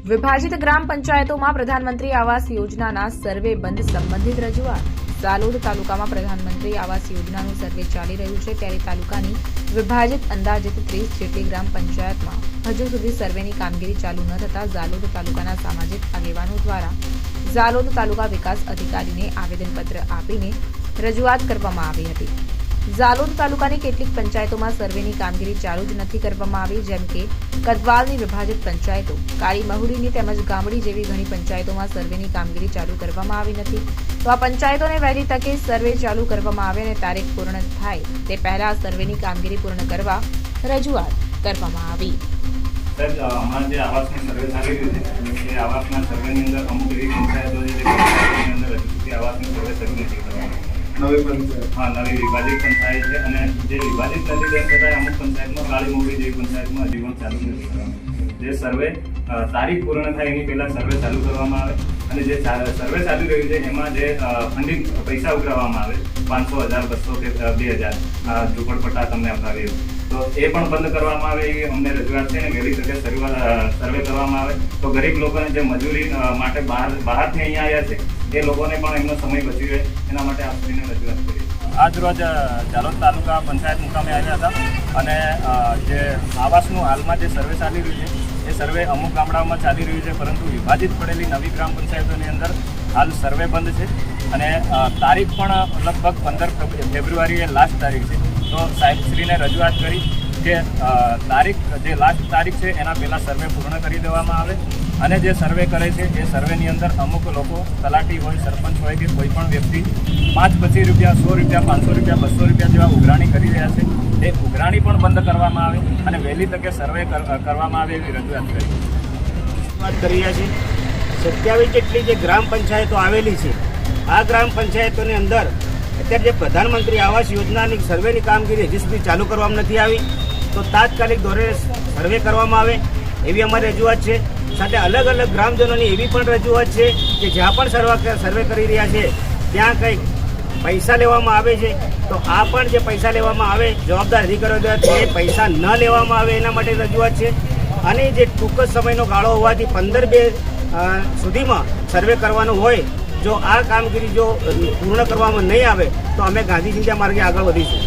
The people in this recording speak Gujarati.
વિભાજિત ગ્રામ પંચાયતોમાં પ્રધાનમંત્રી આવાસ યોજનાના સર્વે બંધ સંબંધિત રજૂઆત। ઝાલોદ તાલુકામાં પ્રધાનમંત્રી આવાસ યોજનાનું સર્વે ચાલી રહ્યું છે, ત્યારે તાલુકાની વિભાજિત અંદાજિત 30 જેટલી ગ્રામ પંચાયતમાં હજુ સુધી સર્વેની કામગીરી ચાલુ ન થતા ઝાલોદ તાલુકાના સામાજિક આગેવાનો દ્વારા ઝાલોદ તાલુકા વિકાસ અધિકારીને આવેદનપત્ર આપીને રજૂઆત કરવામાં આવી હતી। ઝાલોદ તાલુકાની કેટલીક પંચાયતોમાં સર્વેની કામગીરી ચાલુ જ નથી કરવામાં આવી, જેમ કે કદવાલની વિભાજિત પંચાયતો, કાળી મહુડીની તેમજ ગામડી જેવી ઘણી પંચાયતોમાં સર્વેની કામગીરી ચાલુ કરવામાં આવી નથી। તો આ પંચાયતોને વહેલી તકે સર્વે ચાલુ કરવામાં આવે અને તારીખ પૂર્ણ થાય તે પહેલા સર્વેની કામગીરી પૂર્ણ કરવા રજૂઆત કરવામાં આવી। हमारा जो आवास में सर्वे चाली रही है, आवास में सर्वे अंदर अमुक एवं पंचायत अंदर हजू आवास में सर्वे शरू नहीं करवा। नवी पंचायत, हाँ, नवी विभाजित पंचायत है અને જે વિભાજિત નથી તેમ છતાં અમુક પંચાયતમાં કાળી મોગરી જેવી પંચાયતમાં હજી પણ ચાલુ નથી કરવાનું। જે સર્વે તારીખ પૂર્ણ થાય એની પહેલા સર્વે ચાલુ કરવામાં આવે અને જે સર્વે ચાલી રહ્યું છે એમાં જે ફંડિંગ પૈસા ઉઘરાવવામાં આવે 500, 1000, 200 કે 2000 ઝૂંપડપટ્ટા તમને અપાવી તો એ પણ બંધ કરવામાં આવે એવી અમને રજૂઆત છે। અને વહેલી તકે સર્વે કરવામાં આવે તો ગરીબ લોકોને જે મજૂરી માટે બહારથી અહીંયા આવ્યા છે એ લોકોને પણ એમનો સમય બચી રહે એના માટે આપને રજૂઆત કરી। આજ રોજ ઝાલોદ તાલુકા પંચાયત મુકામે આવ્યા હતા અને જે આવાસનું હાલમાં જે સર્વે ચાલી રહ્યું છે એ સર્વે અમુક ગામડાઓમાં ચાલી રહ્યું છે, પરંતુ વિભાજિત પડેલી નવી ગ્રામ પંચાયતોની અંદર હાલ સર્વે બંધ છે અને તારીખ પણ લગભગ 15 ફેબ્રુઆરીએ લાસ્ટ તારીખ છે। તો સાહેબશ્રીને રજૂઆત કરી કે તારીખ જે લાસ્ટ તારીખ છે એના પહેલાં સર્વે પૂર્ણ કરી દેવામાં આવે અને જે સર્વે કરે છે એ સર્વેની અંદર અમુક લોકો તલાટી હોય, સરપંચ હોય કે કોઈ પણ વ્યક્તિ 5-25 રૂપિયા, 100 રૂપિયા, 500 રૂપિયા, 200 રૂપિયા જેવા ઉઘરાણી કરી રહ્યા છે, એ ઉઘરાણી પણ બંધ કરવામાં આવે અને વહેલી તકે સર્વે કરવામાં આવે એવી રજૂઆત કરી રહ્યા છે। 27 જેટલી જે ગ્રામ પંચાયતો આવેલી છે, આ ગ્રામ પંચાયતોની અંદર અત્યારે જે પ્રધાનમંત્રી આવાસ યોજનાની સર્વેની કામગીરી હજી સુધી ચાલુ કરવામાં નથી આવી, તો તાત્કાલિક ધોરણે સર્વે કરવામાં આવે એવી અમારી રજૂઆત છે। સાથે અલગ અલગ ગ્રામજનોની એવી પણ રજૂઆત છે કે જ્યાં પણ સર્વે કરી રહ્યા છે ત્યાં કંઈક પૈસા લેવામાં આવે છે, તો આ પણ જે પૈસા લેવામાં આવે જવાબદાર અધિકારીઓ દ્વારા એ પૈસા ન લેવામાં આવે એના માટે રજૂઆત છે। અને જે ટૂંક જ સમયનો ગાળો હોવાથી 15-2 સુધીમાં સર્વે કરવાનું હોય, જો આ કામગીરી જો પૂર્ણ કરવામાં નહીં આવે તો અમે ગાંધીજી માર્ગે આગળ વધીશું।